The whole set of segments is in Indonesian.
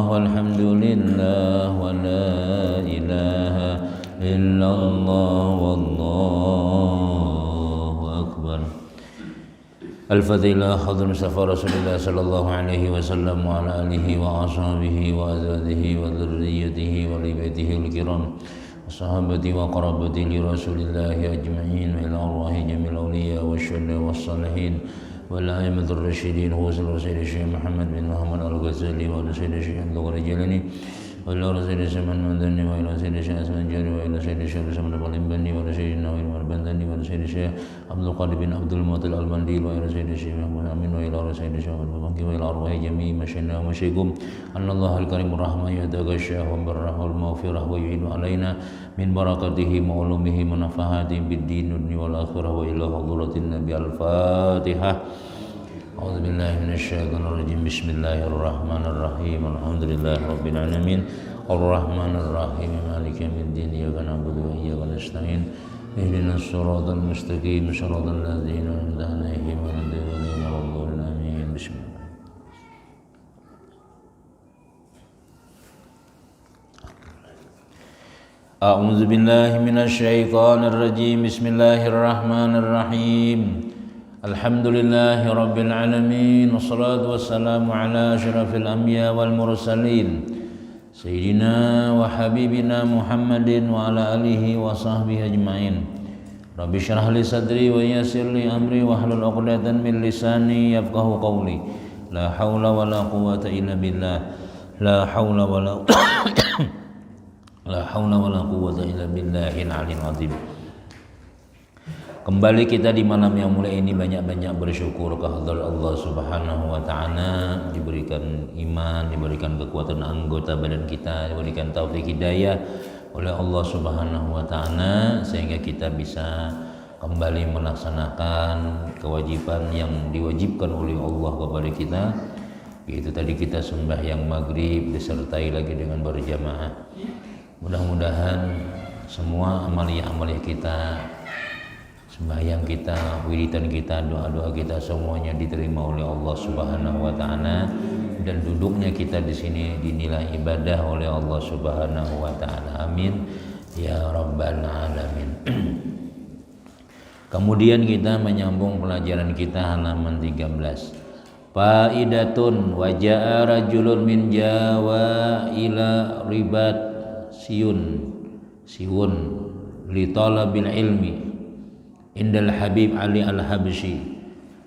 والحمد لله ولا إله إلا الله والله أكبر. الفضيلة حضر مصطفى رسول الله صلى الله عليه وسلم وعلى آله وأصحابه وأزواجه وذريته ولبيته الكرام وصحابته وقرابته لرسول الله أجمعين وإلى أرواح جميع الأولياء والشهداء والصالحين والأئمة الراشدين وصل سيد الشيخ محمد بن محمد الغزالي وعلى سيد الشيخ عبد الجيلاني وإلى سيد الشيخ المدني وإلى سيد الشيخ الأسمنجاري وإلى سيد الشيخ الحسن البني وإلى سيد النووي البنداني وإلى سيد الشيخ عبد القادر بن عبد المطلب المنديل وإلى سيد الشيخ محمد أمين وإلى سيد الشيخ البكي وإلى أرواح جميع مشايخنا ومشايخكم أن الله الكريم الرحمن يتغشاهم بالرحمة والمغفرة ويعين علينا من بركاته وعلومه ونفحاته بالدين والدنيا والآخرة وإلى حضرة النبي. الفاتحة. أعوذ بالله من الشيطان الرجيم. بسم الله الرحمن الرحيم. الحمد لله رب العالمين الرحمن الرحيم مالك يوم الدين إياك نعبد وإياك نستعين اهدنا الصراط المستقيم صراط الذين أنعمت عليهم غير المغضوب عليهم ولا الضالين آمين. بسم الله. أعوذ بالله من الشيطان الرجيم. بسم الله الرحمن الرحيم. الحمد لله رب العالمين والصلاة والسلام على أشرف الأنبياء والمرسلين سيدنا وحبيبنا محمد وعلى آله وصحبه أجمعين. رب اشرح لي صدري ويسر لي أمري واحلل عقدة من لساني يفقهوا قولي. لا حول ولا قوة إلا بالله. لا حول ولا quwwata illa billahil aliyil azim. Kembali kita di malam yang mulia ini banyak-banyak bersyukur kehadirat Allah Subhanahu wa taala, diberikan iman, diberikan kekuatan anggota badan kita, diberikan taufik hidayah oleh Allah Subhanahu wa taala sehingga kita bisa kembali melaksanakan kewajiban yang diwajibkan oleh Allah kepada kita, yaitu tadi kita sembahyang maghrib disertai lagi dengan berjamaah. Mudah-mudahan semua amalia-amalia kita, sembahyang kita, wiridan kita, doa-doa kita semuanya diterima oleh Allah Subhanahu wa taala dan duduknya kita di sini dinilai ibadah oleh Allah Subhanahu wa taala. Amin ya rabbal alamin. Kemudian kita menyambung pelajaran kita halaman 13. Faidatun wa jaa rajulun min Jawa ila ribat siun li talabil ilmi indal Habib Ali al-Habsyi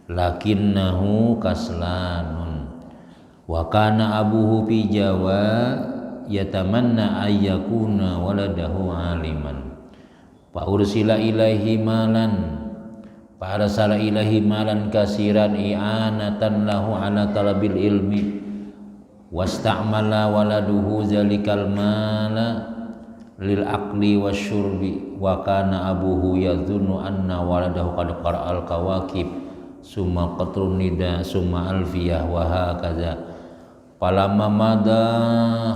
lakinnahu kaslanun wa kana abuhu fi Jawa yatamanna ayyakuna waladahu aliman fa ursila ilaihi malan kasiran i'anatan lahu ala talabil ilmi wasta'mala waladuhu zalikal mala lil akli wasyurbi wa kana abuhu yadhunnu anna waladahu qad qara'al kawakib summa qatrun nida summa alfiyah wa hakaza falamma madha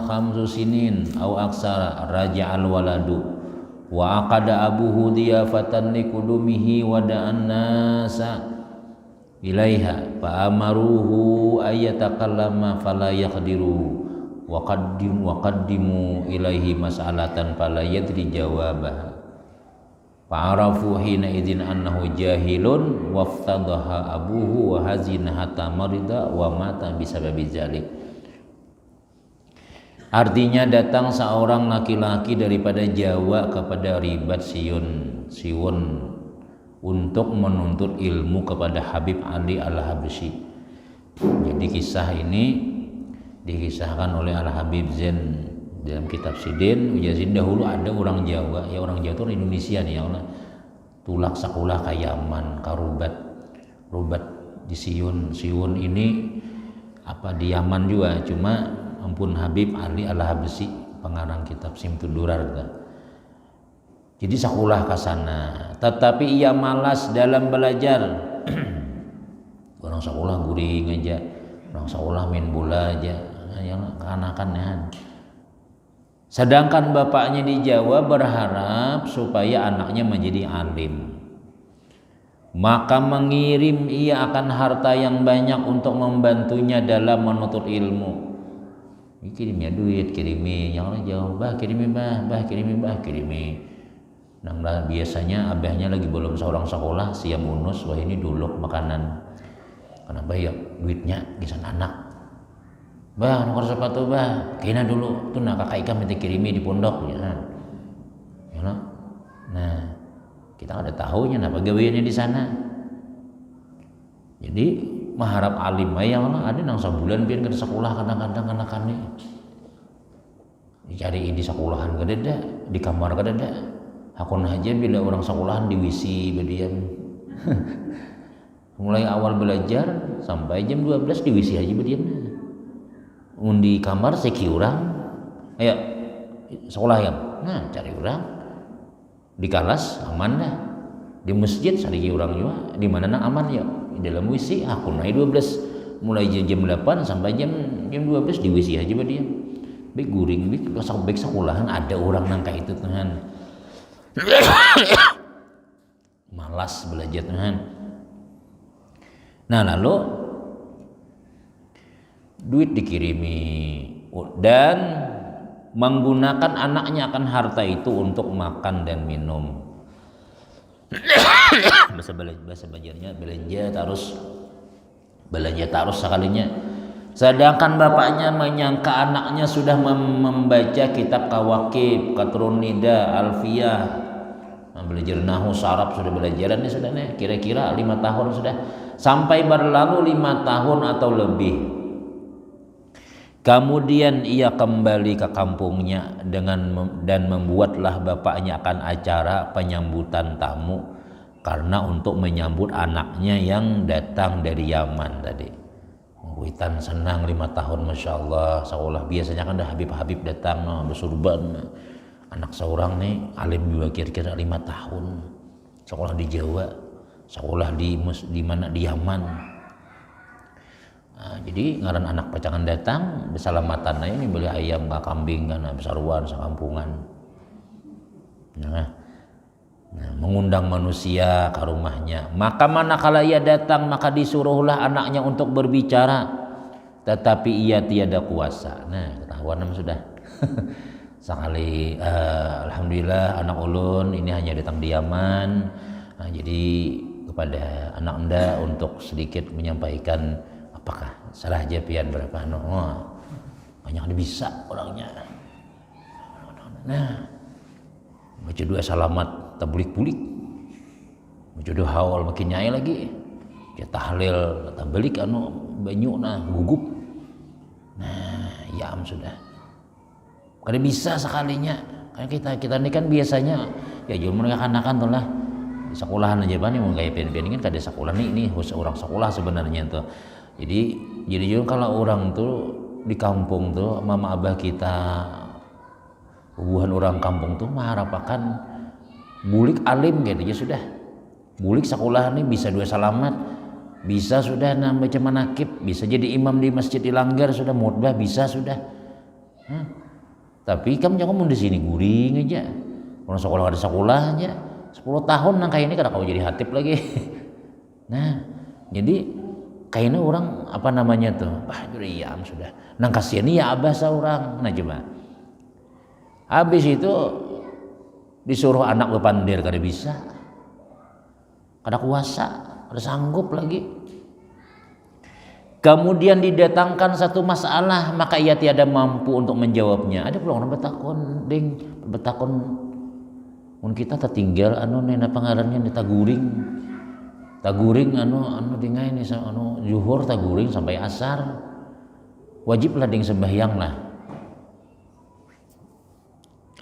khamsu sinin aw aksara raja'al waladu wa aqada abuhu diyafatan liqudumihi wa da'an nasa ilaiha fa amaruhu ayatakallama fala yaqdiru wa qaddimu ilaihi mas'alatan fala yadri jawabaha fa arafu hina idzin annahu jahilun waftadaha abuhu wa hazina hatta marida wa mata bisababi dzalik. Artinya datang seorang laki-laki daripada Jawa kepada Ribat Siun untuk menuntut ilmu kepada Habib Ali al-Habsyi. Jadi kisah ini dikisahkan oleh Al-Habib Zain dalam kitab Sidin Ujazin. Dahulu ada orang Jawa, ya orang Jawa itu orang Indonesia nih ya Allah. Tulak sakulah ka Yaman, ka Rubat di Siun ini apa di Yaman juga, cuma ampun Habib Ali al-Habsyi pengarang kitab Simtud Durar. Jadi sakulah ke sana, tetapi ia malas dalam belajar. Orang sekolah guring aja, orang sekolah main bola aja, yang keanakan. Sedangkan bapaknya di Jawa berharap supaya anaknya menjadi alim. Maka mengirim ia akan harta yang banyak untuk membantunya dalam menuntut ilmu. Kirimnya duit, kirimi yang lain jauh, bah kirimi kirimi. Nah biasanya abahnya lagi belum seorang sekolah, siam unus, wah ini dulu makanan. Kenapa ya duitnya bisa anak. Bah nomor sepatu bah, kena dulu tuh nak kakak Ika minta kirimi di pondok ya. Nah kita ada tahunya apa gaweannya di sana. Jadi mengharap alim yang ada nang sebulan biar ke sekolah kadang-kadang anak-anak dicari di sekolahan kadeda, di kamar kadeda. Hakun aja bila orang sekolahan di WC berdiam. Mulai awal belajar sampai jam 12 di WC aja berdiam. Di kamar seki orang, ayo sekolah yang, nah cari orang di kelas aman dah, di masjid sadiki orang juga, di mana nak aman ya. Di dalam WC aku naik 12 mulai jam 8 sampai jam 12 di WC aja dia baik guring baik sekolahan ada orang nangka itu Tuhan malas belajar Tuhan. Nah lalu duit dikirimi dan menggunakan anaknya akan harta itu untuk makan dan minum. bahasa belajarnya belanja terus sekalinya. Sedangkan bapaknya menyangka anaknya sudah membaca kitab Kawakib, Qatrun Nida, Alfiyah, belajar nahu saraf sudah belajaran nih sudah nih kira-kira 5 tahun sudah, sampai berlalu 5 tahun atau lebih. Kemudian ia kembali ke kampungnya dan membuatlah bapaknya akan acara penyambutan tamu karena untuk menyambut anaknya yang datang dari Yaman tadi. Witan senang 5 tahun Masya Allah seolah biasanya kan dah Habib-Habib datang bersurban. Anak seorang nih alim juga kira-kira 5 tahun sekolah di Jawa, sekolah di mana di Yaman. Nah, jadi ngaran anak pacangan datang besalamatan ini beli ayam nggak kambing kan besaruan sekampungan. Nah, mengundang manusia ke rumahnya. Maka manakala ia datang maka disuruhlah anaknya untuk berbicara, tetapi ia tiada kuasa. Nah ketahuan sudah. Sekali alhamdulillah anak ulun ini hanya datang di Yaman. Nah, jadi kepada anak anda untuk sedikit menyampaikan apakah salah japian berapa banyak bisa orangnya. Nah baca 2 salamat tabulik-bulik, baca 2 haul makin nyai lagi, ya tahlil tabalik banyu gugup. Nah ya sudah kada bisa sekalinya karena kita ini kan biasanya ya jual mereka anak-anak tuh lah di sekolahan aja bani mau kayak pen-pen kan kada sekolah ini orang sekolah sebenarnya tuh. Jadi kalau orang tuh di kampung tuh mama abah kita hubungan orang kampung tuh mengharapkan bulik alim gitu ya sudah. Bulik sekolah ini bisa 2 salamat, bisa sudah baca manakib, bisa jadi imam di masjid di Langgar sudah mutbah bisa sudah. Tapi kamu jangan mau di sini guring aja. Orang sekolah ada sekolah aja. 10 tahun nang kayak ini kada kau jadi hatib lagi. Nah, jadi kayaknya orang apa namanya tuh, juriyam sudah. Nang kasihan ya abah seorang. Nah coba. Habis itu disuruh anak bepandir kada bisa. Kada kuasa, kada sanggup lagi. Kemudian didatangkan satu masalah maka ia tiada mampu untuk menjawabnya. Ada pula orang betakon mun kita tertinggal nena pangarannya di taguring dingai nih zuhur taguring sampai asar wajib lah ding sembahyang lah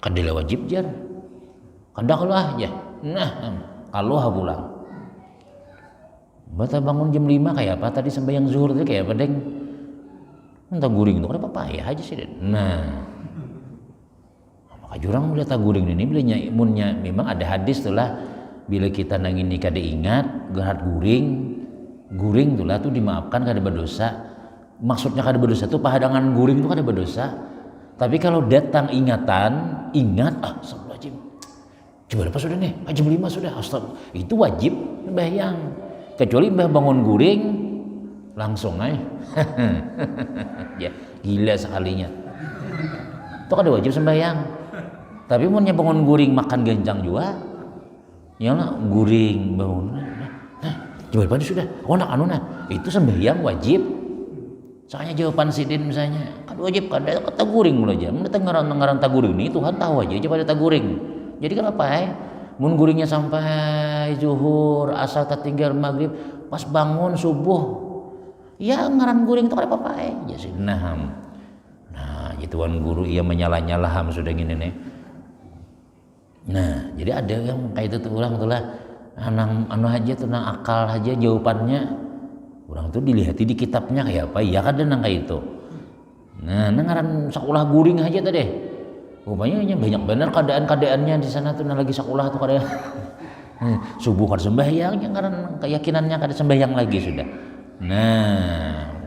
kadila wajib jar kadang lah aja kalau pulang bata bangun jam 5 kayak apa tadi sembahyang zuhur tadi kayak apa deng taguring itu kenapa payah aja sih maka jurang udah taguring ini bilanya imunnya memang ada hadis tuh lah. Bila kita nang ini kada ingat gerhat guring tuh lah tuh dimaafkan kada berdosa. Maksudnya kada berdosa tuh pahadangan guring tuh kada berdosa. Tapi kalau datang ingat astagfirullahaladzim. Coba apa sudah nih? Jam 5 sudah. Astagfirullah. Itu wajib sembahyang. Kecuali mbah bangun guring langsung aja. Ya, gila sekalinya. itu kada wajib sembahyang. Tapi mun bangun guring makan genjang juga, ya lah guring bangun. Jawaban sudah, nak anu itu sembahyang wajib. Soalnya jawaban sidin misalnya, kan wajib kan ada kata guring mulai aja. Mun tengaran taguring ini Tuhan tahu aja pada taguring. Jadi kenapa mun guringnya sampai zuhur, asar tertinggal maghrib, pas bangun subuh, ya ngaran guring itu kada apa-apa ya sih. Nah, tuan guru ia menyala-nyala ham sudah gini nih. Nah, jadi ada yang kayak itu orang tuh lah, anu aja tuh nang akal aja jawabannya. Orang tuh dilihati di kitabnya kayak apa, ya kan nang kayak itu. Nah, ngaran sekolah guring aja tadi. Rupanya banyak benar keadaannya di sana tuh lagi sekolah tuh kada. Subuh kada sembahyang, ngaran keyakinannya kada sembahyang lagi sudah. Nah,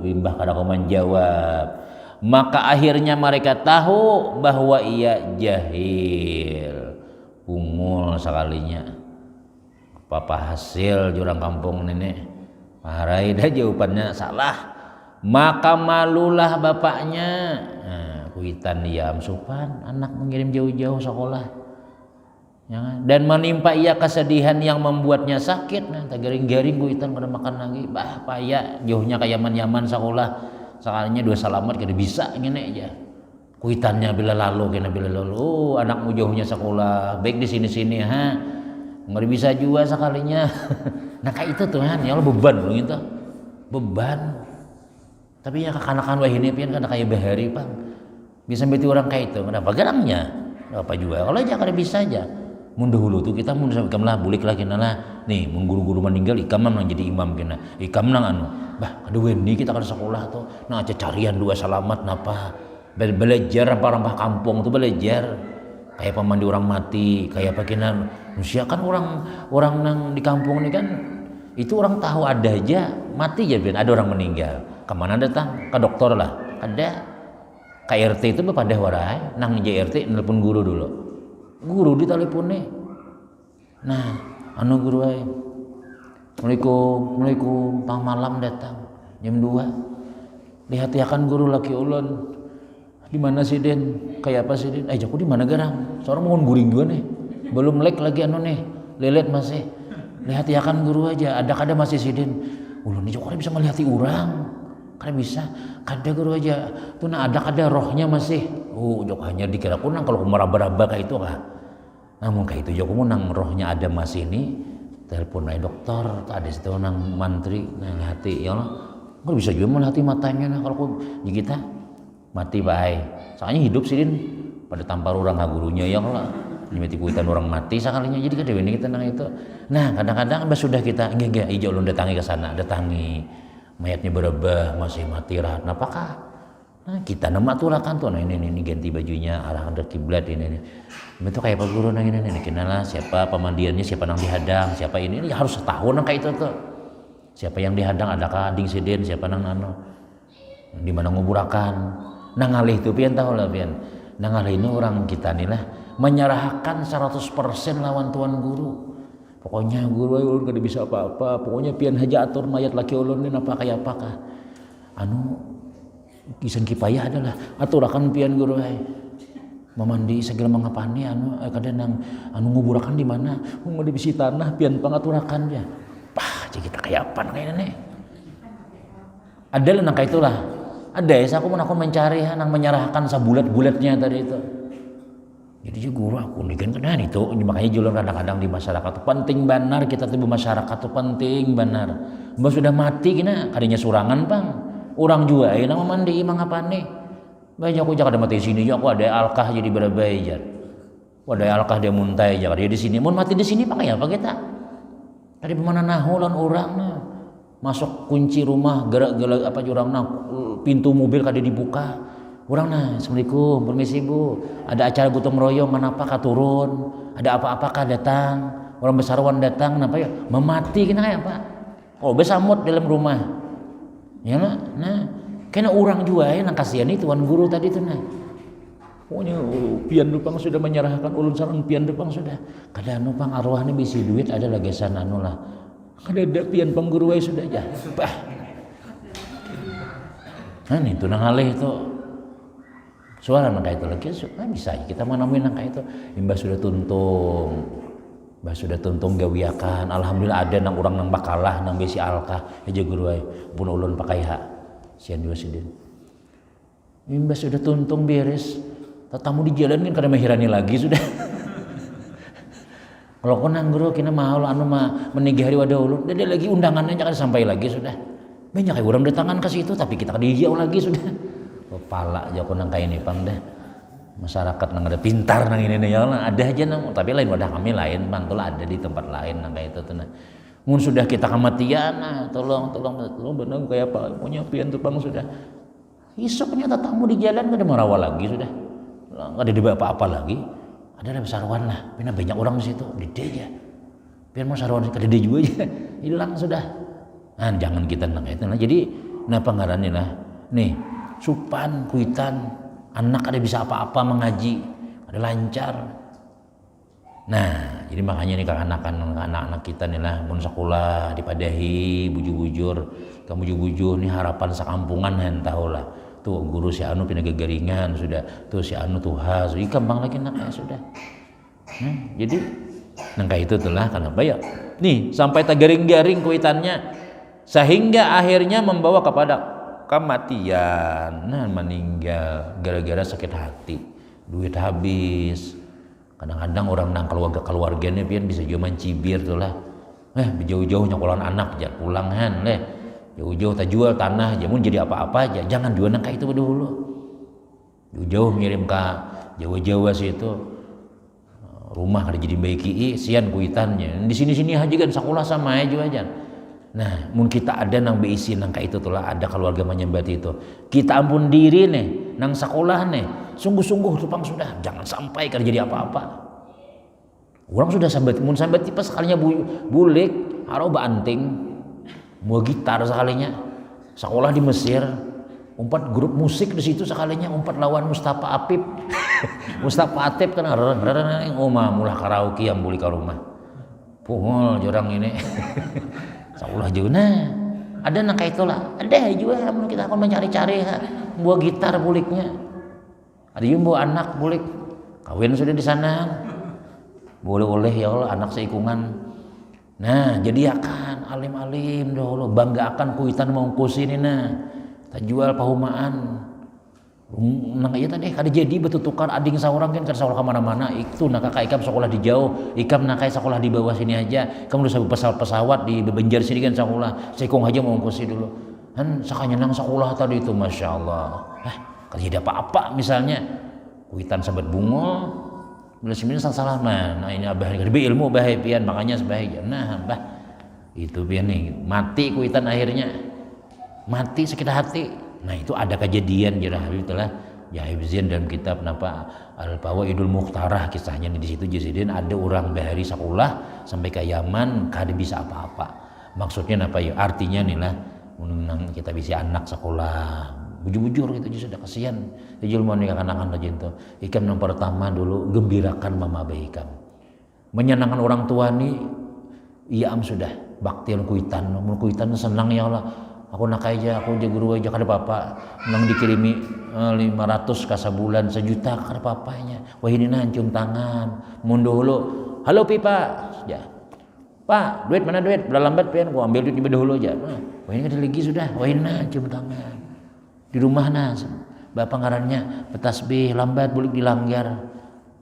limbah kada kau menjawab. Maka akhirnya mereka tahu bahwa ia jahil, ungul sekalinya. Apa hasil jurang kampung nenek? Parai dah jawabannya salah. Maka malulah bapaknya. Nah, kuitan dia amsupan anak mengirim jauh-jauh sekolah. Ya, dan menimpa ia kesedihan yang membuatnya sakit. Nah, garing-garing kuitan kada makan lagi. Bah, payah jauhnya ke Yaman sekolah. Sekalinya 2 salamat kada bisa ngene aja. Kuitannya bila lalu kena bila lalu. Anakmu jauhnya sekolah. Baik di sini-sini nggak bisa juga sekalinya. Nah kayak itu Tuhan ya Allah beban loh gitu. Beban. Tapi ya kekanakan wah ini pian kada kayak bahari Bang. Bisa beti orang kayak itu. Kenapa gerangnya? Apa juga. Kalau aja kada bisa aja. Mun dahulu tuh kita mun sampai kamlah bulik lagi nala. Nih mun guru-guru meninggal ikam nang jadi imam kena. Ikam nang anu. Bah kada weni kita kada sekolah tuh. Nah aja carian 2 salamat napa. Belajar apa kampung tuh belajar. Kayak pemandi orang mati, kayak pakinan manusia kan orang nang di kampung ini kan itu orang tahu ada aja mati aja ada orang meninggal. Kemana datang? Ke dokter lah. Ada KRT itu pada warai nang JRT nelpon guru dulu. Guru diteleponnya. Nah, anu guru ay. Assalamualaikum, tang malam datang jam 2. Lihat-lihakan guru laki ulun. Di mana sih Den? Kayak apa sih Den? Jaku di mana garang? Seorang mau guring juga nih. Belum lek lagi anu nih. Lelet masih. Lihat ya kan guru aja. Ada masih sih Den. Ulun nih Jaku bisa melihati orang. Kada bisa. Kada guru aja. Tuh nah ada rohnya masih. Jaku hanya dikira kunang kalau meraba-raba kayak itu kah. Namun kayak itu Jaku nang rohnya ada masih ini. Telepon aja dokter. Ada situ nang mantri. Nang hati ya Allah. Kada bisa juga melihati matanya nah kalau kita. Mati baik. Soalnya hidup sih Din pada tampar orang gurunya ya Allah. Nyemeti kuitan orang mati sekalinya jadi kada ini kita nang itu. Nah, kadang-kadang sudah kita enggak ijo ulun datangi ke sana, datangi mayatnya berebah masih mati rahat. Apakah? Nah, kita nama tulakan tuh nah ini ganti bajunya arahkan ke kiblat ini. Itu kayak Pak Guru nang ini kenal siapa pemandiannya, siapa nang dihadang, siapa ini harus setahun nang kayak itu tuh. Siapa yang dihadang adakah ading sidin, siapa nang anu. Di mana nguburakan. Nang alih itu pian tahu lah pian. Nang alih ini orang kita nih lah menyerahkan 100% lawan tuan guru. Pokoknya guru ulun kada bisa apa-apa. Pokoknya pian haja atur mayat laki ulun ini apa kayak apakah. Anu kisan kipayah adalah aturakan pian guru ay. Memandi segala mangapani kadang nguburakan di mana? Mau dibisi tanah pian pangaturakan dia. Pah, jadi kita kayak apa kayak nenek. Ada lah nang kayak itulah. Ada ya, aku mencari nang menyerahkan sabulat-bulatnya tadi itu. Jadi guru aku nih kan itu makanya julun kadang-kadang di masyarakat itu penting benar kita tuh masyarakat tuh penting benar. Mbak sudah mati kena kadinya surangan Bang. Orang juga nang mandi mangapane. Banyak aku jangan ada mati sini juga aku ada alkah jadi berabai jar. Ada alkah dia muntai jar dia di sini. Mun mati di sini pakai apa kita? Tadi pemana nahulan orang nah. Masuk kunci rumah gerak-gerak apa jurang pintu mobil kada dibuka orang assalamualaikum permisi Bu ada acara gotong royong kenapa turun ada apa-apakah datang orang besarwan datang kenapa ya memati kena kayak apa besamut dalam rumah ya nah kena orang juga ya nang kasihan itu tuan guru tadi tuh nah pokoknya pian dupang sudah menyerahkan ulun sareng pian dupang sudah kada nupang arwahnya bisi duit ada lagi sana anu lah kada ada pian pengguru sudah aja bah. Nah itu nang alih itu Suara nang itu lagi bisa kita menemuin nang itu. Mbah sudah tuntung gawiakan. Alhamdulillah ada nang orang nang bakalah nang besi alkah aja guru ay pun ulun pakai hak sian dua sidin. Mbah sudah tuntung beres. Tatamu di jalan kan kada mahirani lagi sudah. Kalau kau nang guru kena mahal anu mah menigi hari wadah ulun. Dia lagi undangannya jangan sampai lagi sudah. Banyak orang datangan ke situ tapi kita dijauh lagi sudah. Kepala aja kau nang kayak ini pang dah. Masyarakat nang ada pintar nang ini nih ya ada aja nang tapi lain wadah kami lain bang tuh ada di tempat lain nang kayak itu tuh nah mun sudah kita kematian nah tolong benang kayak apa punya pian tuh bang sudah isoknya tatamu di jalan kada merawa lagi sudah nggak ada apa-apa lagi ada sarwan lah pina banyak orang di situ gede aja pian mau sarwan kada juga aja hilang sudah nah jangan kita nang itu nah jadi napa ngarannya lah nih supan kuitan anak ada bisa apa-apa mengaji, ada lancar. Nah, jadi makanya nih anak-anak kita nih lah, mun sekolah dipadahi, bujur-bujur, kamu bujur-bujur nih harapan sekampungan tahu lah. Tuh guru si anu pindah garingan sudah, tuh si anu tuh has, gampang lagi nak sudah. Jadi nangka itu tuh lah kenapa ya? Nih sampai garing-garing kuitannya, sehingga akhirnya membawa kepada kematian, nah meninggal gara-gara sakit hati, duit habis. Kadang-kadang orang nang keluarganya pian bisa cuma cibir tuh lah, jauh-jauh nyokolan anak jangan pulang jauh-jauh tak jual tanah, jamun jadi apa-apa aja, jangan jual nang kayak itu dulu, jauh-jauh ngirim ke Jawa-Jawa situ, rumah kada jadi baiki, sian kuitannya, di sini-sini aja kan sekolah sama aja aja. Nah, mun kita ada nang beisi nang kayak itu tuh lah ada keluarga menyembah itu. Kita ampun diri nih nang sekolah nih. Sungguh-sungguh tupang sudah jangan sampai kan jadi apa-apa. Orang sudah sambat mun sambat tipe sekalinya bulik, haroba anting, mau gitar sekalinya. Sekolah di Mesir, umpat grup musik di situ sekalinya umpat lawan Mustafa Apip. Mustafa Atip kan yang omah mulah karaoke yang bulik ke rumah. Pungol jorang ini. Saulah juna ada nang kayak itulah ada juga kita akan mencari-cari buah gitar buliknya ada juga buah anak bulik kawin sudah di sana boleh ya Allah anak seikungan nah jadi akan alim-alim dahulu bangga akan kuitan mengkusin ini nah tak jual pahumaan nang iya tadi kada jadi betutukan ading saurang kan kada sekolah kemana-mana itu nak kakak ikam sekolah di jauh ikam nak sekolah di bawah sini aja kamu udah pesawat di Bebenjar sini kan sekolah sekong aja mau ngkusi dulu kan sakanya nang sekolah tadi itu masya Allah kada jadi apa-apa misalnya kuitan sahabat bunga bila sebenarnya salah nah ini abah lebih ilmu abah pian makanya sebaik nah abah itu pian nih mati kuitan akhirnya mati sakit hati. Nah itu ada kejadian Jarah Habib telah Habib Zain dalam kitab napa Al-Fawaidul Mukhtarah kisahnya di situ jadi ada orang bahari sekolah sampai ke Yaman kada bisa apa-apa. Maksudnya napa ya artinya nih lah menang kita bisa anak sekolah bujur-bujur gitu sudah kasihan. Dijul mau nikah anak-anak itu. Ikam yang pertama dulu gembirakan mama baikam. Menyenangkan orang tua nih iya sudah baktian kuitan senang ya Allah. Aku nak aja, aku aja guru aja kada apa-apa. Nang dikirimi 500 ka sebulan 1 juta kada apa-apanya. Wah ini cium tangan. Mun dulu, halo pipa. Ya. Pak, duit mana duit? Udah lambat pian, gua ambil duit di dahulu aja. Wah ini kada lagi sudah. Wah ini cium tangan. Di rumah bapak ngarannya petasbih lambat boleh dilanggar.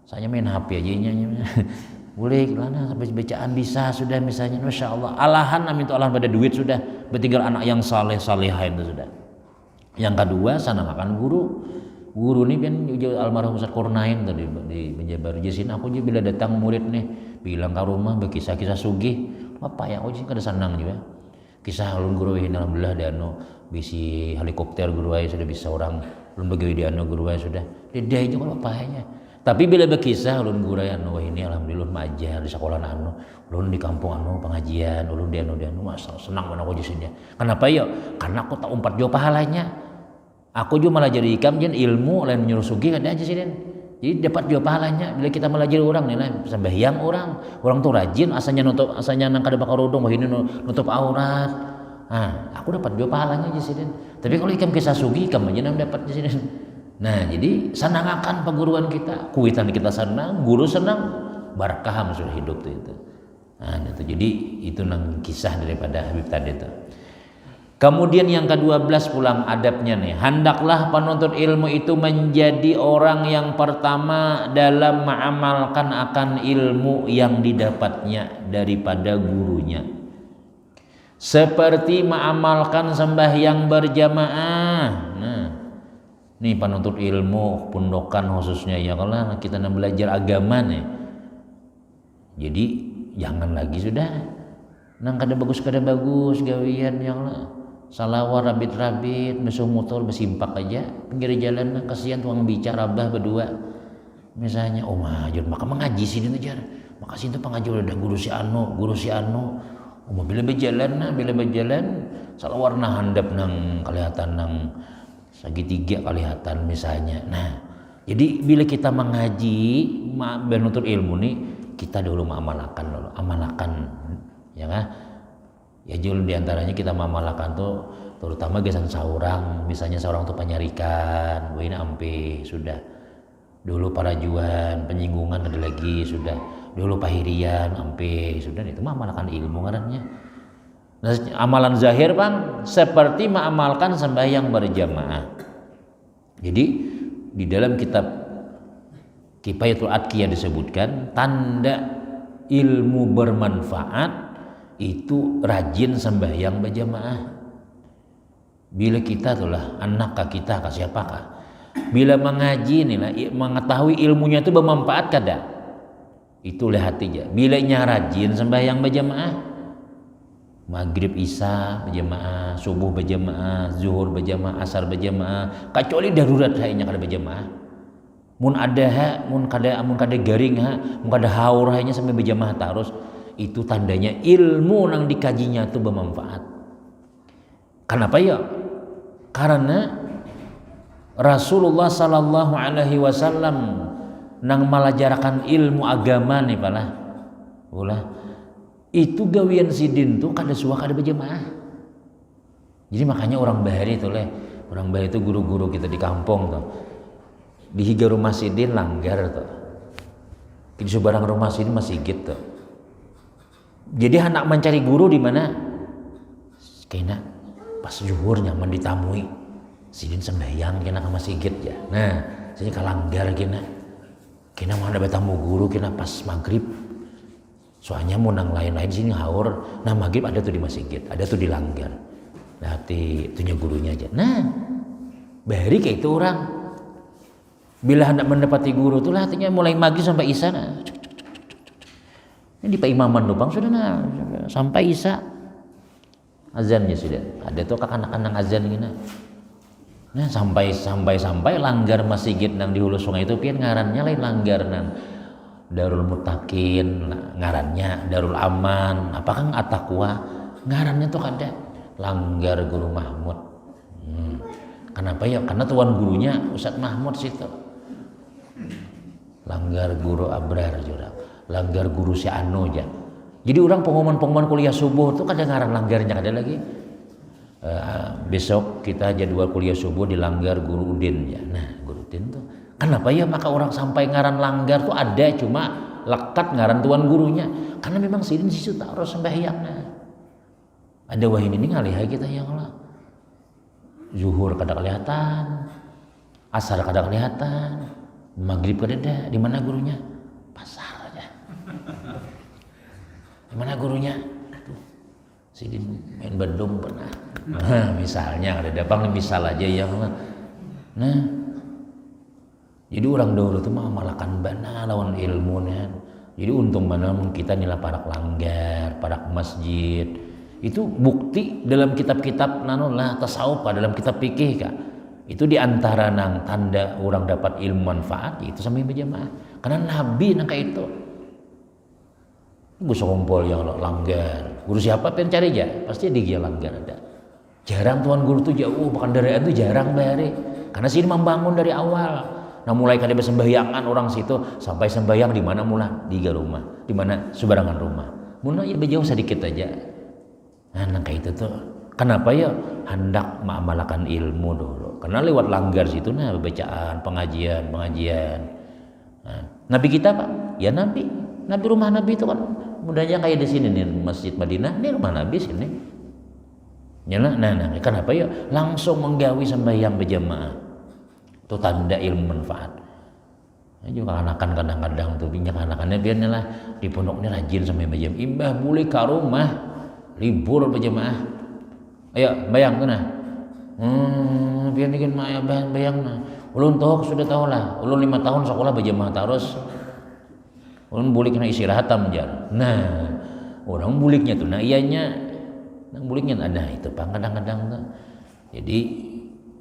Saya main HP aja nya. Boleh lana sampai bacaan bisa sudah misalnya masya Allah alahan amin itu alahan pada duit sudah bertinggal anak yang saleh saleha itu sudah yang kedua sana makan guru nih kan almarhum Ustaz Kurnain tadi di Jabar Jasin aku juga bila datang murid nih bilang ke rumah berkisah-kisah sugih apa ya aku sih kada senang juga kisah alun guru ini alhamdulillah dano bisi helikopter guru sudah bisa orang belum begawi di anu guru sudah dia itu kalau apanya. Tapi bila berkisah ulun gurai anu ini alhamdulillah majar di sekolah anu, ulun di kampung anu pengajian, ulun di anu masa senang mana aku jadinya. Kenapa ya? Karena aku tak umpat jauh pahalanya. Aku juga malah jadi ikam jen ilmu lain menyuruh sugih kan aja sih den. Jadi dapat jauh pahalanya bila kita melajari orang nih lah sembahyang orang tuh rajin asanya nang kada bakal rodong ini nutup aurat. Nah, aku dapat jauh pahalanya aja sih den. Tapi kalau ikam kisah sugih ikam aja nang dapat aja sih den. Nah, jadi senangakan perguruan kita, kuitan kita senang, guru senang, barakah sudah hidup tuh itu. Nah, itu jadi itu nang kisah daripada Habib tadi itu. Kemudian yang ke-12 pulang adabnya nih, hendaklah penuntut ilmu itu menjadi orang yang pertama dalam mengamalkan akan ilmu yang didapatnya daripada gurunya. Seperti mengamalkan sembahyang berjamaah. Nah, nih penuntut ilmu pundokan khususnya ya, kalau kita belajar agama nih. Jadi jangan lagi sudah nang kada bagus gawian yang lah. Salawar rabit musuh motor besimpak aja pinggir jalan, kasihan tuang bicara bah berdua. Misalnya majur maka mengaji sini tuh jar. Makasih itu pengaji udah guru si Ano. Bila berjalan salawar nah handap nang kelihatan nang segitiga kelihatan misalnya. Nah, jadi bila kita mengaji menuntut ilmu nih, kita dulu amalakan ya kan? Ya jul diantaranya kita mamalakan tuh terutama gesan seorang, misalnya seorang tuh penyarikan, ini ampe sudah. Dulu parajuan, penyinggungan ada lagi sudah. Dulu pahirian, ampe sudah, itu mamalakan ilmu ngarannya. Nah, amalan zahir Bang seperti mengamalkan sembahyang berjamaah. Jadi di dalam kitab Kifayatul Atqiyah disebutkan tanda ilmu bermanfaat itu rajin sembahyang berjamaah. Bila kita itulah anak kita ke siapakah? Bila mengaji nih mengetahui ilmunya itu bermanfaat kada? Itu lihat aja. Bila nya rajin sembahyang berjamaah, maghrib isya berjamaah, subuh berjamaah, zuhur berjamaah, asar berjamaah, kecuali darurat hanya kada berjamaah. Mun ada mun kada garing mun kada haur hanya sampai berjamaah terus. Itu tandanya ilmu yang dikajinya itu bermanfaat. Kenapa ya? Karena Rasulullah sallallahu alaihi wasallam nang malajarakan ilmu agama nih ulah itu gawian sidin tuh kada suah kada berjamaah. Jadi makanya orang Bahari itu guru-guru kita di kampung tuh di higa rumah sidin langgar tuh. Di sebarang rumah sidin masih gitu. Jadi anak mencari guru di mana? Kena pas zuhur nyaman ditamui. Sidin sembahyang kena ke masjid ya. Nah, saya kalanggar kena mau ada tamu guru kena pas maghrib. Soalnya mau nang lain-lain sini haur. Nah maghrib ada tuh di masjid, ada tuh di langgar. Nah, itunya gurunya aja. Nah, Bahari kayak itu orang. Bila hendak mendapati guru tuh artinya mulai maghrib sampai isya. Nah. Di paimaman lubang sudah sampai isya azannya sudah ada tuh anak-anak azan gini. Nah sampai langgar masjid nang di hulu sungai itu pian ngarannya lain langgar nang Darul Muttaqin, ngarannya Darul Aman, apakah At-Taqwa ngarannya tuh ada langgar Guru Mahmud. Kenapa ya? Karena tuan gurunya Ustadz Mahmud situ. Langgar Guru Abrar juga. Langgar guru si Ano aja. Jadi orang pengumuman kuliah subuh tuh kadang ngaran langgarnya ada lagi. Besok kita jadwal kuliah subuh di langgar Guru Udin ya. Nah, Guru Udin tuh kenapa ya maka orang sampai ngaran langgar tuh ada cuma lekat ngaran tuan gurunya. Karena memang sidin situ tak harus sembahyang. Ada wahini ini ngalih kita yang lah. Zuhur kada kelihatan, asar kada kelihatan, maghrib kada ada. Di mana gurunya? Pasar. Mana gurunya? Sidin main bedung pernah. Nah, misalnya ada dabang misal aja ya. Nah, jadi orang dahulu tuh malakan bana lawan ilmunya. Jadi untung mana kita nilai para langgar, para masjid. Itu bukti dalam kitab-kitab nanulah tasawuf dalam kitab fikih kak. Itu diantara nang tanda orang dapat ilmu manfaat itu sampai berjamaah. Karena Nabi nang kayak itu. Gus kumpul yang langgar. Guru siapa pengen cari aja, pasti dia langgar ada. Jarang tuan guru tuh jauh, bahkan dari itu jarang Bahari. Karena sini membangun dari awal. Nah mulai kada bersembahyangan orang situ sampai sembahyang di mana mula? Di rumah, di mana sebarangan rumah. Mula ya berjauh sedikit aja. Nah kayak itu tuh. Kenapa ya? Hendak mengamalkan ilmu dulu. karena lewat langgar situ bacaan, pengajian. Nah, Nabi kita Pak, ya Nabi rumah Nabi itu kan mudahnya kayak di sini nih Masjid Madinah, ini rumah Nabi sini. Nah, kenapa ya langsung menggawi sembahyang berjamaah. Itu tanda ilmu manfaat. Nah, juga anakan kadang-kadang tuh pinjam anakannya biarnya lah di pondok ini rajin sampai berjamaah. Imbah boleh ke rumah libur berjamaah. Ayo bayang tuh nah. Biar bikin maya bayang nah. Ulun toh sudah tahu lah. Ulun 5 tahun sekolah berjamaah terus. Ulun boleh kena istirahat jar. Nah, orang buliknya tuh nah ianya nang buliknya ada itu Pak kadang-kadang tuh. Jadi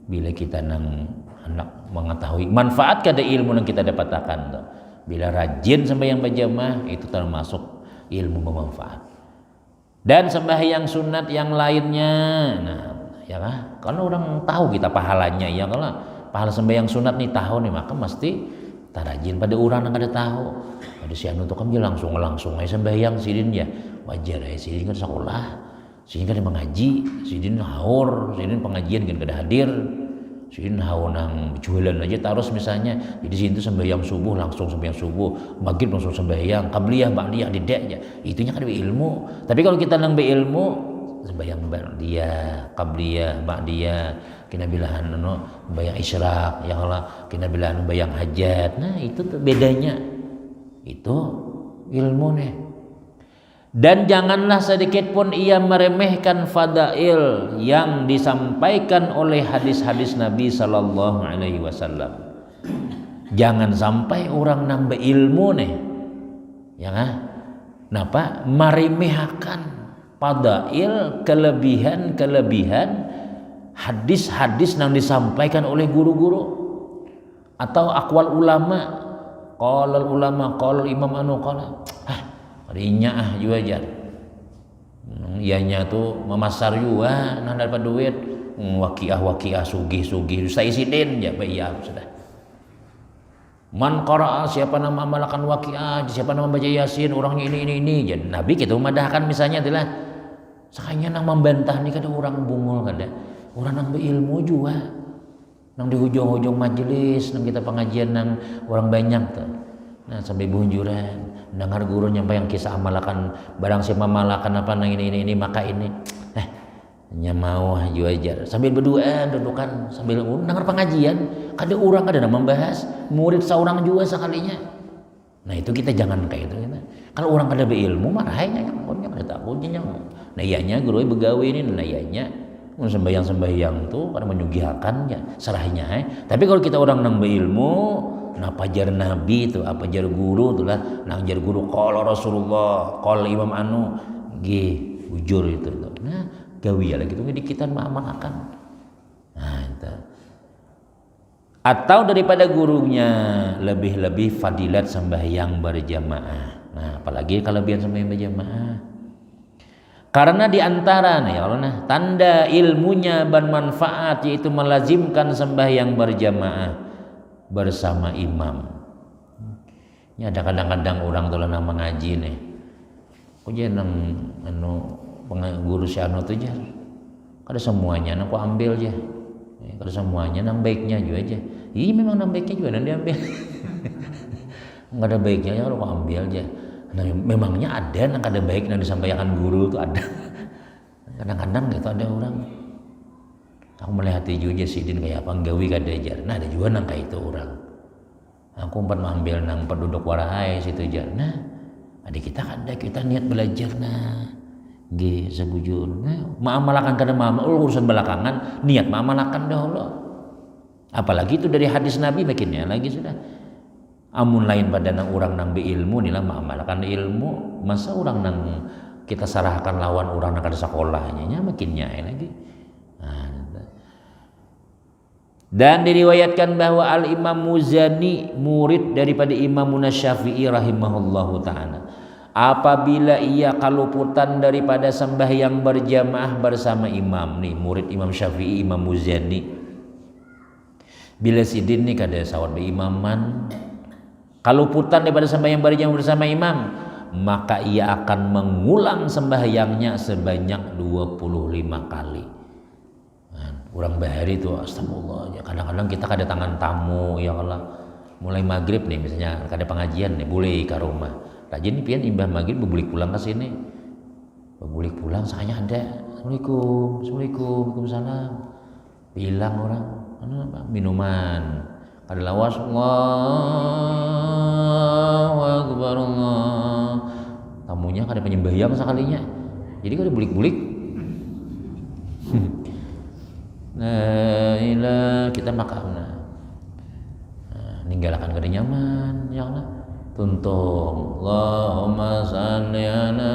bila kita nang hendak mengetahui manfaat kada ilmu yang kita dapatkan tuh. Bila rajin sembahyang berjamaah itu termasuk ilmu bermanfaat. Dan sembahyang sunat yang lainnya, nah ya kan? Karena orang tahu kita pahalanya ya kalau pahala sembahyang sunat nih tahu nih maka mesti tarajin pada orang yang kada tahu. Ada si anu tuh kan dia langsung aja sembahyang sidin ya wajar ya sidin kan sekolah, sidin kan mengaji, sidin haur, sidin pengajian kan kada hadir. Sidin haur nang jualan aja terus misalnya di sini tuh sembahyang subuh langsung sembahyang subuh, maghrib langsung sembahyang, qabliyah ba'diyah didek aja. Itunya kan ilmu. Tapi kalau kita nang beilmu sembahyang ba'diyah, qabliyah, ba'diyah, kena bilahan bayang isyraq, ya Allah, kena bilahan bayang hajat. Nah, itu tuh bedanya. Itu ilmu nih. Dan janganlah sedikit pun ia meremehkan fadail yang disampaikan oleh hadis-hadis Nabi sallallahu alaihi wasallam. Jangan sampai orang nambah ilmu nih. Ya kan? Napa? Meremehkan fadail, kelebihan hadis-hadis yang disampaikan oleh guru-guru atau akwal ulama. Qala ulama, qala imam anu qala. Rinya juga jar. Ianya tuh memasar juga nah dapat duit. Waqiah sugih saya isidin ya iya sudah. Man qara'a siapa nama amalakan waqiah, siapa nama baca yasin orangnya ini. Jadi Nabi kita memadahkan misalnya adalah sakanya nang membantah nih kada orang bungul kada. Orang nang berilmu juga. Nang di hujung-hujung majelis nang kita pengajian nang orang banyak tuh. Nah sampai bunjuran dengar guru nyampe yang kisah amalakan barang siapa malakan apa nang ini maka ini nya mau haju ajar sambil berdua dudukan sambil dengar pengajian kada orang kada membahas murid seorang juga sekalinya. Nah itu kita jangan kayak itu kita. Kalau orang kada berilmu marahnya takutnya kada takutnya nah ianya guru begawe ini nah ianya sembahyang tuh kada menyugihakannya serahnya tapi kalau kita orang nang berilmu nah pajar Nabi itu apa jar guru itulah nang jar guru qala Rasulullah qala imam anu nggih ujur itu tuh. Nah gawi lagi tuh dikitan mengamalkan. Nah itu. Atau daripada gurunya lebih fadilat sembahyang berjamaah. Nah apalagi kelebihan sembahyang berjamaah. Karena diantara nih Allah nah tanda ilmunya bermanfaat yaitu melazimkan sembahyang berjamaah bersama imam. Ya ada kadang-kadang orang tuh nang mengaji nih. Kok jadi nang guru si anu tuh jar. Kada semuanya nang ku ambil aja. Kada semuanya nang baiknya juga aja. Iya memang nang baiknya juga nang diambil. Enggak ada baiknya ya lu ambil aja. Nah, memangnya ada nang kada baik nang disampaikan guru tuh ada. Kadang-kadang gitu ada orang aku melihat juga sidin kayak apa nggawi kada jar. Nah ada juga nang kayak itu orang. Aku empat mengambil nang penduduk warahai situ jar. Nah adik kita niat belajar nah. Nggih sebujur. Nah maamalakan kada urusan belakangan niat maamalakan dahulu. Apalagi itu dari hadis Nabi makinnya lagi sudah. Amun lain pada nang orang nang beilmu nilah maamalakan ilmu masa orang nang kita sarahkan lawan orang nang kada sekolahnya nya makinnya lagi. Dan diriwayatkan bahwa Al-Imam Muzani murid daripada Imam Syafi'i rahimahullahu ta'ala apabila ia kaluputan daripada sembahyang berjamaah bersama imam nih murid Imam Syafi'i Imam Muzani bila sidin nih kada sawat beimaman kaluputan daripada sembahyang berjamaah bersama imam maka ia akan mengulang sembahyangnya sebanyak 25 kali. Urang bahari itu astagfirullah. Ya, kadang-kadang kita kedatangan tamu ya Allah. Mulai maghrib nih misalnya ada pengajian nih boleh ke rumah. Rajin pian imbah maghrib bebulik pulang ke sini. Bebulik pulang saya ada. Assalamualaikum, assalamualaikum, waalaikumsalam. Bilang orang, minuman. Kada lawas Allahu Akbar Allah. Tamunya kada penyembahyang sekalinya. Jadi kada bulik-bulik. Nah, ilah kita makan. Ninggalkan kada nyaman, ya Allah. Tuntung. Allahumma salli ala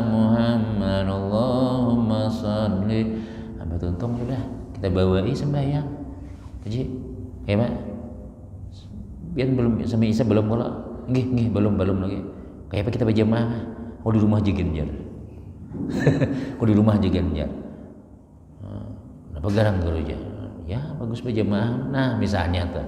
Muhammad. Allahumma salli. Apa tuntung sudah kita bawai sembahyang. Kaji, ya Pak. Biar belum sampai Isya belum kalau. Nggih, belum lagi. Kayak apa kita berjamaah? Oh di rumah jigen jar. Di rumah jigen jar. Apa garang gereja? Ya bagus berjamaah. Nah misalnya tuh,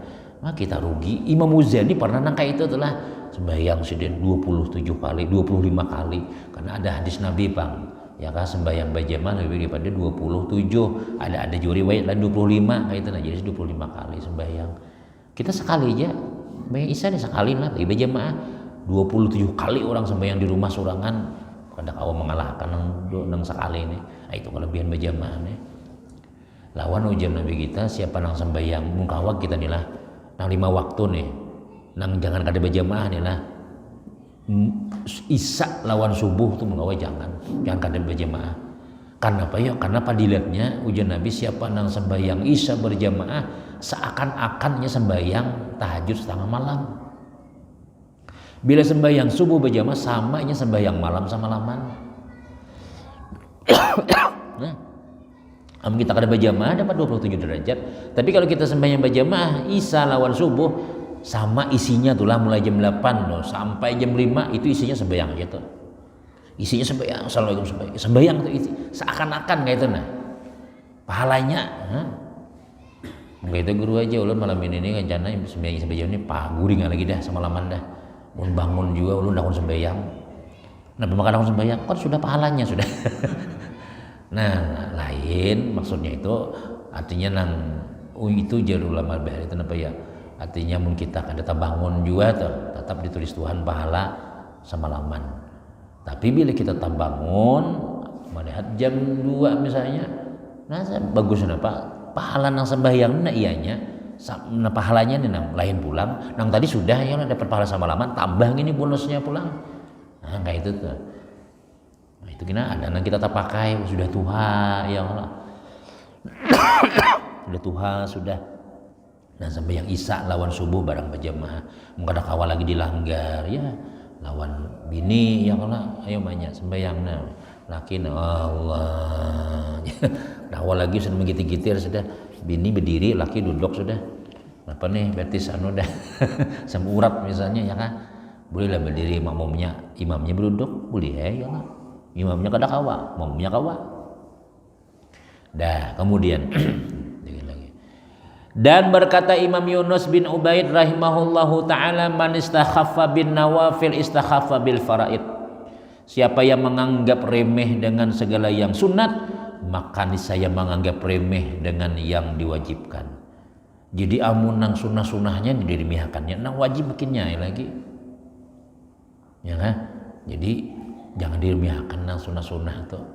kita rugi. Imam Muzani pernah nangka itu adalah sembahyang sudah 27 kali, 25 kali. Karena ada hadis Nabi bang, ya kan sembahyang berjamaah lebih daripada 27. Ada juga riwayat lain 25 kayak itu. Nah jadi 25 kali sembahyang. Kita sekali aja, sembahyang Isya nih sekali lah. Tapi berjamaah 27 kali orang sembahyang di rumah sorangan. Kada kawa mengalahkan nang sekali ini. Nah, itu kelebihan berjamaah nih. Lawan ujian Nabi kita siapa nang sembahyang mungkawak kita nih lah nang 5 waktu nih nang jangan kada berjamaah nih lah Isya lawan subuh tuh mungkawak jangan kada berjamaah. Karena apa ya? Karena padilatnya ujian Nabi siapa nang sembahyang Isya berjamaah seakan-akannya sembahyang tahajud setengah malam. Bila sembahyang subuh berjamaah samanya sembahyang malam sama laman. Nah, kita kada berjamaah dapat 27 derajat. Tapi kalau kita sembahyang berjamaah Isya lawan subuh sama isinya tuh lah mulai jam 8 loh, sampai jam 5 itu isinya sembahyang gitu. Isinya sembahyang, assalamualaikum sembahyang tuh isi. Seakan-akan kayak itu nah. Pahalanya, itu guru aja ulun malam ini rencana sembahyang ini paguring lagi dah sama laman dah. Ulun bangun juga ulun dah sembahyang. Nah, pemakan sembahyang kan sudah pahalanya sudah. Nah, lain maksudnya itu artinya nang itu jadi ulama bahari itu apa ya? Artinya mun kita kada bangun juga tuh, tetap ditulis Tuhan pahala sama laman. Tapi bila kita bangun melihat jam 2 misalnya, nah bagusnya apa? Pahala nang sembahyang nah ianya, nah pahalanya nih nang lain pulang, nang tadi sudah ya dapat pahala sama laman, tambah ini bonusnya pulang. Nah, kayak itu tuh. Nah, itu kena ada nang kita tak pakai sudah tuha ya Allah. Sudah tuha sudah. Nah sembahyang Isya lawan subuh barang berjamaah. Mungkin ada kawal lagi dilanggar ya. Lawan bini ya Allah ayo banyak sembahyang nah. Laki Allah. Kawal lagi sudah menggitir-gitir sudah. Bini berdiri, laki duduk sudah. Apa nih berarti anu dah. Sama urat misalnya ya kan. Bolehlah berdiri imamnya berduduk, boleh ya Allah. Imamnya kada kawa, makmumnya kawa. Dah, kemudian dan berkata Imam Yunus bin Ubaid rahimahullahu ta'ala man istakhaffa bin nawafil istakhaffa bil faraid. Siapa yang menganggap remeh dengan segala yang sunat, maka saya menganggap remeh dengan yang diwajibkan. Jadi amun nang sunah-sunahnya diremehkannya, nang wajib bikinnya lagi. Ya kan? Jadi jangan diremehkan nang sunah-sunah tuh.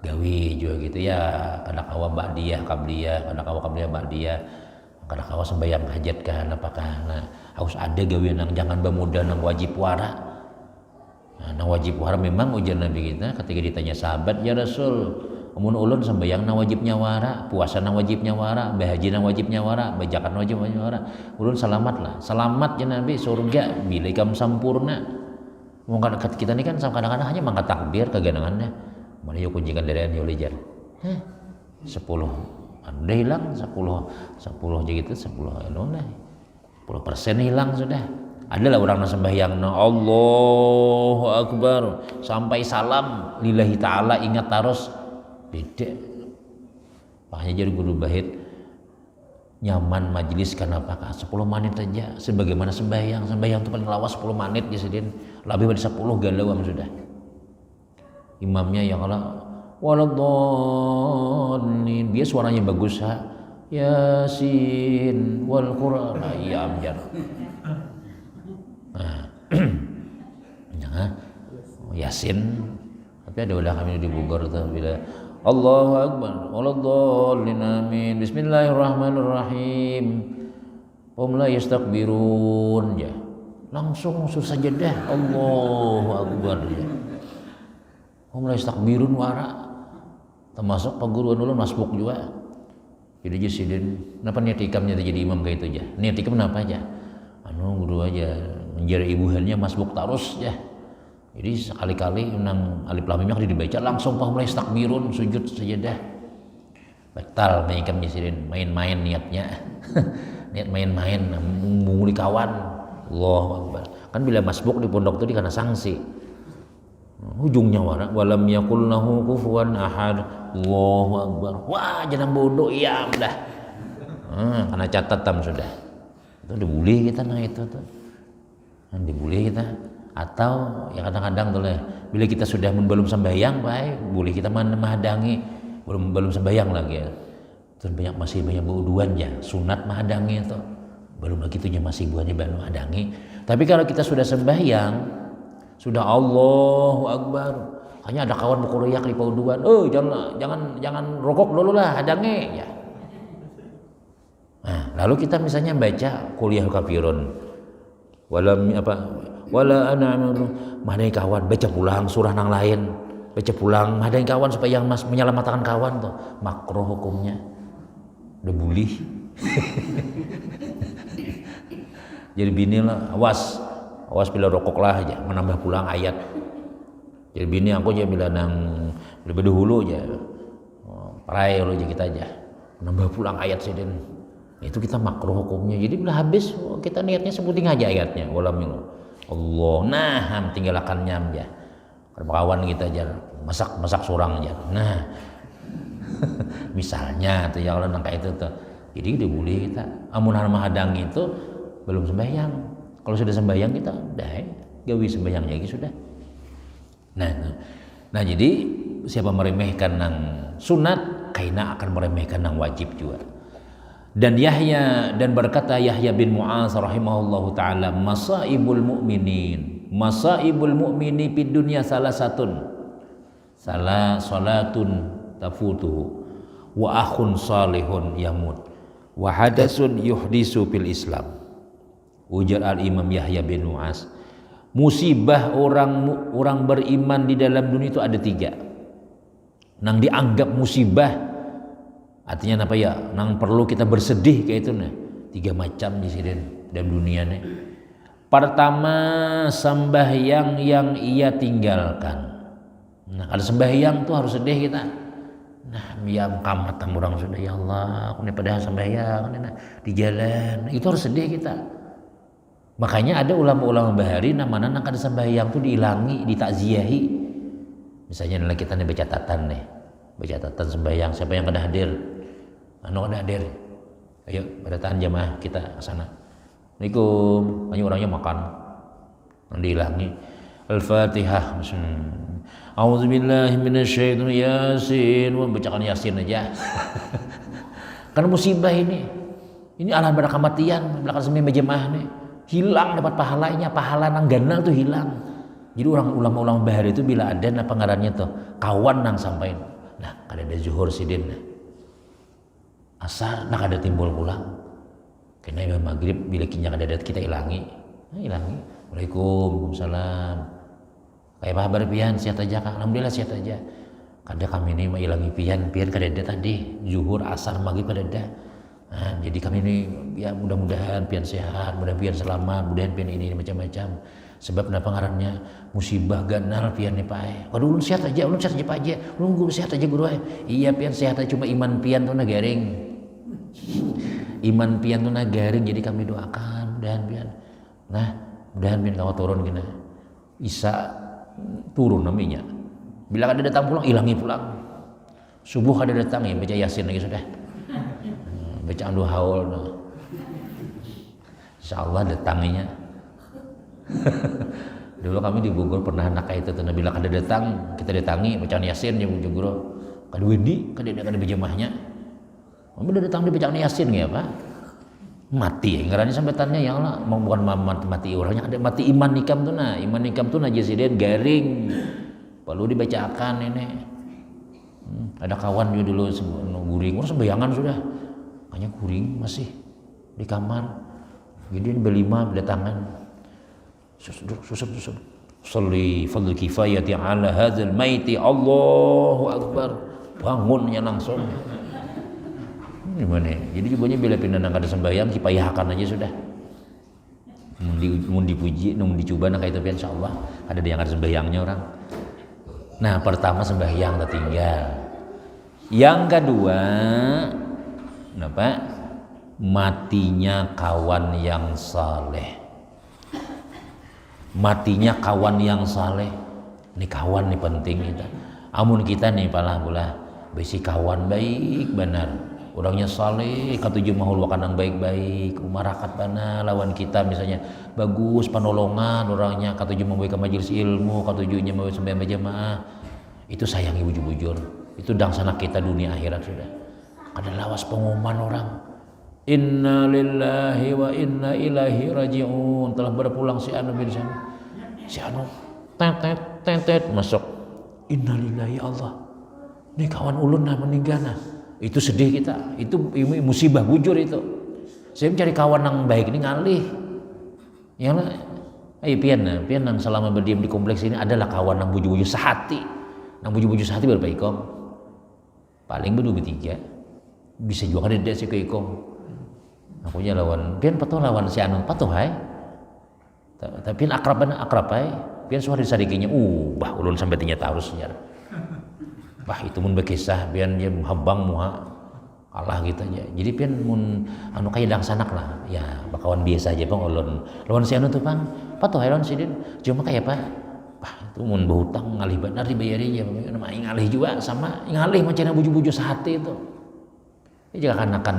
Gawi juga gitu ya, kada kawa ba'diyah qabliyah, kada kawa qabliyah ba'diyah. Kada kawa sembahyang hajat kan apakah nah harus ada gawe nang jangan bemuda nang wajib wara. Nah, nang wajib wara memang ujian Nabi kita ketika ditanya sahabat ya Rasul, amun ulun sembahyang nang wajibnya wara, puasa nang wajibnya wara, bahaji nang wajibnya wara, bajakan wajibnya wara. Ulun selamat lah. Selamat ya Nabi surga bila ikam sampurna. Mungkin kita ini kan kadang-kadang hanya mangkat takbir keganangannya. Mana yo kunjungan dari yo lejar. 10 udah hilang 10 aja gitu 10% hilang sudah. Adalah orang yang sembahyang Allahu Akbar sampai salam lillahi ta'ala ingat terus beda. Makanya jadi guru bait nyaman majelis kenapa 10 menit aja sebagaimana sembahyang itu paling lawas 10 menit ya sedin lebih dari 10 galauan sudah. Imamnya yang Allah waladhdallin dia suaranya bagus Yasin wal Qur'an. Iya amjar. Nah, Yasin. Tapi ada udah kami di Bogor tuh bila Allahu Akbar, waladhdallin amin. Bismillahirrahmanirrahim. Hum la yastakbirun ya. Langsung sajadah Allahu Akbar ya. Hum la yastakbirun wara. Termasuk perguruan dulu masbuk juga. Jadi jasidin, kenapa niat ikamnya jadi imam kayak itu aja? Niat ikam kenapa aja? Guru aja menjadi ibuhannya masbuk tarus ya. Jadi sekali-kali menang alif lam mim dibaca langsung mulai takbirun sujud sajadah. Batal ikam jasidin, main-main niatnya. Niat main-main menguli kawan. Allahu Akbar. Kan bila masbuk di pondok itu dikena sanksi. Ujungnya walam yakul lahu kufuwan ahad. Allahu Akbar. Wah, jangan bodoh iya udah. Karena catatan sudah. Itu dibully kita nah itu tuh. Dibully kita atau ya kadang-kadang tuh bila kita sudah belum sembahyang baik boleh kita menghadangi belum sembahyang lagi ya. Terus masih banyak bauduan ya sunat menghadangi itu belum lagi tuh masih buahnya baru menghadangi. Tapi kalau kita sudah sembahyang sudah Allahu Akbar. Hanya ada kawan berkoyak di pauduan. Jangan rokok dulu lah, hadange ya. Nah, lalu kita misalnya baca kuliah kafirun. Wala ana madai kawan baca pulang surah nang lain. Baca pulang madai kawan supaya yang menyelamatkan kawan tuh. Makruh hukumnya. Udah bulih. Jadi bini lah, awas bila rokok lah aja menambah pulang ayat. Jadi bini aku aja bila lebih dahulu aja parai lo aja kita aja menambah pulang ayat sedin itu kita makruh hukumnya. Jadi bila habis kita niatnya sebutin aja ayatnya walamil Allah nah tinggalkan nyam ya kawan kita aja masak surang aja nah misalnya tuh ya kalau nangka itu tuh jadi udah boleh kita amun hadang itu belum sembahyang. Kalau sudah sembahyang kita udah gawi sembahyang lagi sudah. Nah jadi siapa meremehkan nang sunat kaina akan meremehkan nang wajib juga. Dan berkata Yahya bin Mu'adz rahimahullahu taala masaibul mu'mini fid dunya salatun tafutuhu wa akhun salihun yamut wa hadasun yuhdisu fil Islam. Ujar al-Imam Yahya bin Mu'adz, musibah orang beriman di dalam dunia itu ada 3. Nang dianggap musibah artinya apa ya? Nang perlu kita bersedih kayak itu nah. 3 macam di sini dalam dunia nih. Pertama sembahyang yang ia tinggalkan. Nah, kalau sembahyang tuh harus sedih kita. Nah, ya kamat orang sudah ya Allah, aku ini padahal sembahyang di jalan. Itu harus sedih kita. Makanya ada ulama-ulama bahari namanya nang kada sembahyang tuh diilangi, ditakziahi. Misalnya nih kita nih baca catatan sembahyang siapa yang kada hadir? Kada hadir. Ayo pada tahan jamaah kita ke sana. Assalamualaikum. Banyak orangnya makan. Diilangi. Al-Fatihah. A'udzubillahi minasyaitonir Yasin. Bacakan Yasin aja. Karena musibah ini. Ini alam pada kematian belakang semi berjamaah nih. Hilang dapat pahalanya, pahala nang ganal tuh hilang. Jadi orang ulama-ulama bahari itu bila ada nah pengarannya tuh kawan nang sampain. Nah, kada ada zuhur sidin. Asar nak ada timbul pulang. Kena imam maghrib bila kinya kada ada kita ilangi. Ilangi. Waalaikumsalam. Kayak apa kabar pian sihat aja Kak? Alhamdulillah sihat aja. Kada kami ini mah ilangi pian kada ada tadi. Zuhur, asar, maghrib kada ada. Nah, jadi kami ini ya mudah-mudahan pian sehat, mudah-mudahan pian selamat, mudah-mudahan pian ini macam-macam. Sebab kenapa ngarannya musibah ganal pian nih Pak. Waduh ulun sehat aja Pak aja. Ulun guru sehat aja guru. Iya pian sehat aja cuma iman pian tuh garing. Iman pian tuh garing jadi kami doakan mudahan pian. Nah, mudahan pian kawa turun gini. Isa turun namanya. Bila ada datang pulang ilangi pulang. Subuh ada datang ya baca Yasin lagi sudah. Bacaan 2 haul no. Insyaallah datangnya. Dulu kami di Bogor pernah anak kayak itu bila kada datang kita datangi bacaan Yasin yang guru kada wedi kada berjamaahnya. Udah datang dibaca Yasin ya Pak. Mati ngarannya sambetannya ya Allah, mau bukan mati orangnya, ada mati iman nikam tuh nah. Iman nikam tuh najisiden garing. Perlu dibacakan ini. Ada kawan juga dulu guring, orang sembayangan sudah. Hanya guring masih di kamar. Jadi berlima berdatangan. Susut. Sholli fadl kifayati ala hadzal maiti, Allahu akbar. Bangunnya langsung. Gimana? Jadi cobanya bila pindah nang kada sembahyang kipayahakan aja sudah. Mun dipuji, mun dicoba nang itu insyaallah ada yang ada sembahyangnya orang. Nah, pertama sembahyang tertinggal. Yang kedua, kenapa? Matinya kawan yang saleh. Matinya kawan yang saleh. Ini kawan nih penting kita. Amun kita nih pula besi kawan baik benar. Orangnya saleh, katuju mahul wakanang baik-baik, umarakat bana lawan kita misalnya bagus panolongan orangnya, katuju membawa ke majelis ilmu, katujunya membawa sembahyang berjamaah. Itu sayangi bujur-bujur. Itu dangsana kita dunia akhirat sudah. Ada lawas pengumuman orang. Inna lillahi wa inna ilaihi raji'un. Telah berpulang si Anu bin sana. Si Anu tet masuk. Inna lillahi Allah. Ini kawan ulun nah meninggal nah. Itu sedih kita. Itu musibah bujur itu. Saya mencari kawan yang baik ini ngalih. Ya lah. Pian nang selama berdiam di kompleks ini adalah kawan yang bujur-bujur sehati. Nang bujur-bujur sehati berapa ikom? Paling berdua bertiga. Bisa juga ada si ke ikom. Aku nya lawan. Pian patuh lawan si Anu patuh hai. Tapi akrab hai. Pian suara disadikinya. Bah ulun sampai tinya tahu sejarah. Bah itu mun bekisah pian dia habang muha kalah gitu aja. Jadi pian mun anu kaya dangsanak lah. Ya bakawan biasa aja Bang ulun. Lawan si Anu tuh Bang. Patuh hai lawan si Din. Cuma kayak Pak. Bah itu mun berhutang ngalih benar dibayari aja. Nama ngalih juga sama ngalih macam buju-buju sehati itu. Ini juga akan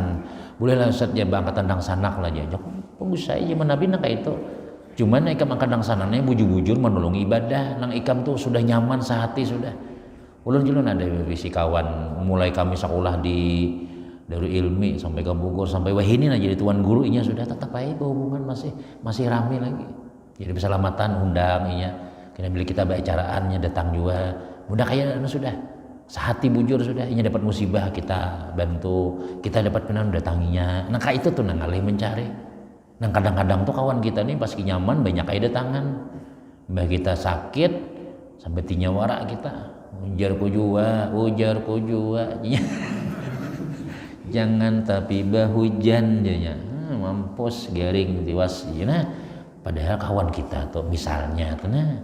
bolehlah Ustaz ya angkatan dangsanak lah aja. Bagus saya zaman Nabi nak kayak itu. Cuman ikam angkatan dangsanaknya bujur-bujur menolong ibadah. Nang ikam tuh sudah nyaman sehati sudah. Ulun julun ada visi kawan mulai kami sekolah di Darul Ilmi sampai ke Bogor sampai wahini nah jadi tuan guru inya sudah tetap aja hubungan masih rame lagi. Jadi keselamatan undang inya. Kena bila kita baik caraannya datang juga. Mudah kayak sudah sehati bujur sudah inya dapat musibah kita bantu, kita dapat penan datanginya. Nah kayak itu tuh nang alih mencari. Nang kadang-kadang tuh kawan kita nih pas nyaman banyak kayak datangan. Mbah kita sakit sampai tinya warak kita. Ujar ku jua. Jangan tapi hujan janya. Mampus garing tiwas nah. Padahal kawan kita tuh misalnya nah.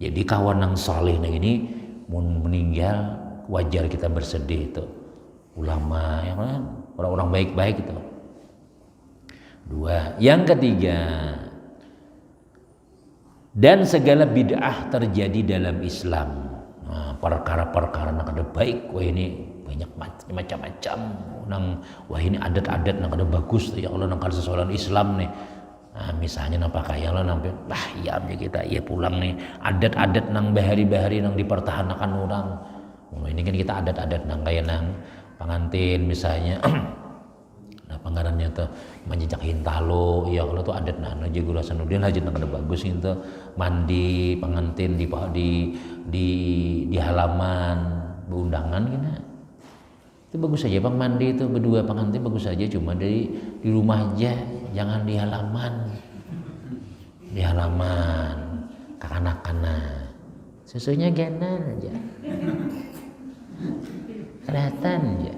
Jadi kawan yang saleh nah ini mun meninggal wajar kita bersedih itu. Ulama yang orang-orang baik-baik itu. Dua. Yang ketiga, dan segala bid'ah terjadi dalam Islam. Nah, perkara-perkara yang ada baik, wah ini banyak macam-macam. Nang wah ini adat-adat yang ada bagus ya Allah nang kada sesuatu Islam nih. Nah, misalnya nang pakaian lo nang iya kita iya pulang nih adat-adat nang bahari-bahari nang dipertahankan orang. Oh, ini kan kita adat-adat nang kayak nang pengantin misalnya. Nah pengarannya tuh menjejak hintalo ya kalau tuh adat nah aja gula sanudin aja nang ada bagus itu mandi pengantin di halaman beundangan gitu. Itu bagus saja Bang mandi itu berdua pengantin bagus saja cuma di rumah aja jangan di halaman kanak-kanak susunya ganan aja kelihatan aja.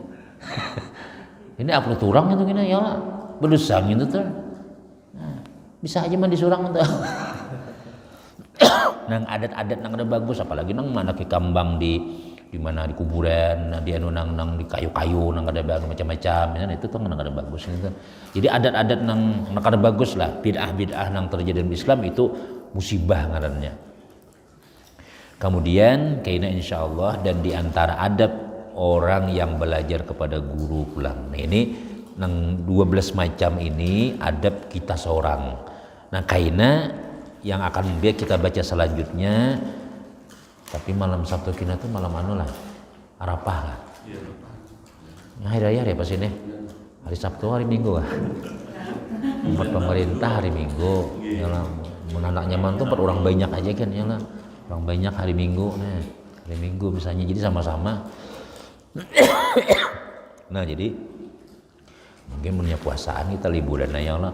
Ini upload turang itu gini ya berdusang gitu tuh. Nah, bisa aja mandi surang tuh. Nang adat-adat nang ada bagus apalagi nang mana ke kambang di mana di kuburan nah dia nang di kayu-kayu nang ada macam-macam ya, itu tuh nang ada bagus gitu. Jadi adat-adat nang ada bagus lah bid'ah nang terjadi dalam Islam itu musibah ngarannya. Kemudian kayaknya insyaallah dan di antara adab orang yang belajar kepada guru pulang. Nah ini nang 12 macam ini adab kita seorang. Nah kaina yang akan kita baca selanjutnya tapi malam Sabtu kina tuh malam anu lah Arafah lah. Hari raya ya pas ini. Hari Sabtu hari Minggu ah. Empat pemerintah hari Minggu. Yalah, mun anaknya mantu empat orang banyak aja kan yalah. Orang banyak hari Minggu nah. Hari Minggu misalnya jadi sama-sama. Nah, jadi mungkin punya puasaan kita liburan ya Allah.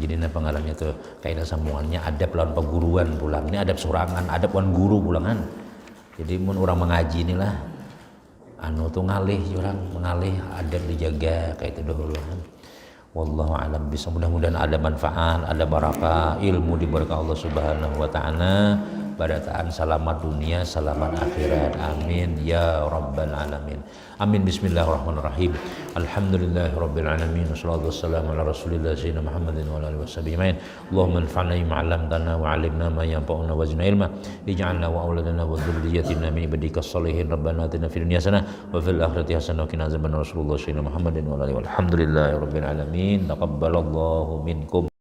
Jadi pengarangnya tuh kaidah sambungannya adab lawan perguruan pulang. Ini adab sorangan, adab lawan guru pulangan. Jadi mun orang mengaji inilah anu tuh ngalih orang mengalih adab dijaga kayak itu dahulu kan. Wallahu alam bisa mudah-mudahan ada manfaat, ada barakah, ilmu diberkah Allah Subhanahu wa taala, barataan selamat dunia, selamat akhirat. Amin ya rabbal alamin. Amin. Bismillahirrahmanirrahim. Alhamdulillahirabbil alamin. Wassalatu wassalamu ala Rasulillah sayyidina Muhammadin wa ala alihi washabihi ajmain. Allahumma anfa'na bima 'allamtana wa 'allimna ma yanfa'una wa zidna ilma. Ij'alna wa auladana wa dzurriyyatina min ibadikas shalihin. Rabbana atina fid dunya hasanah wa fil akhirati hasanah wa qina adzabannar. Rasulullah sayyidina Muhammadin wa ala alihi walhamdulillahirabbil alamin. Taqabbalallahu minkum.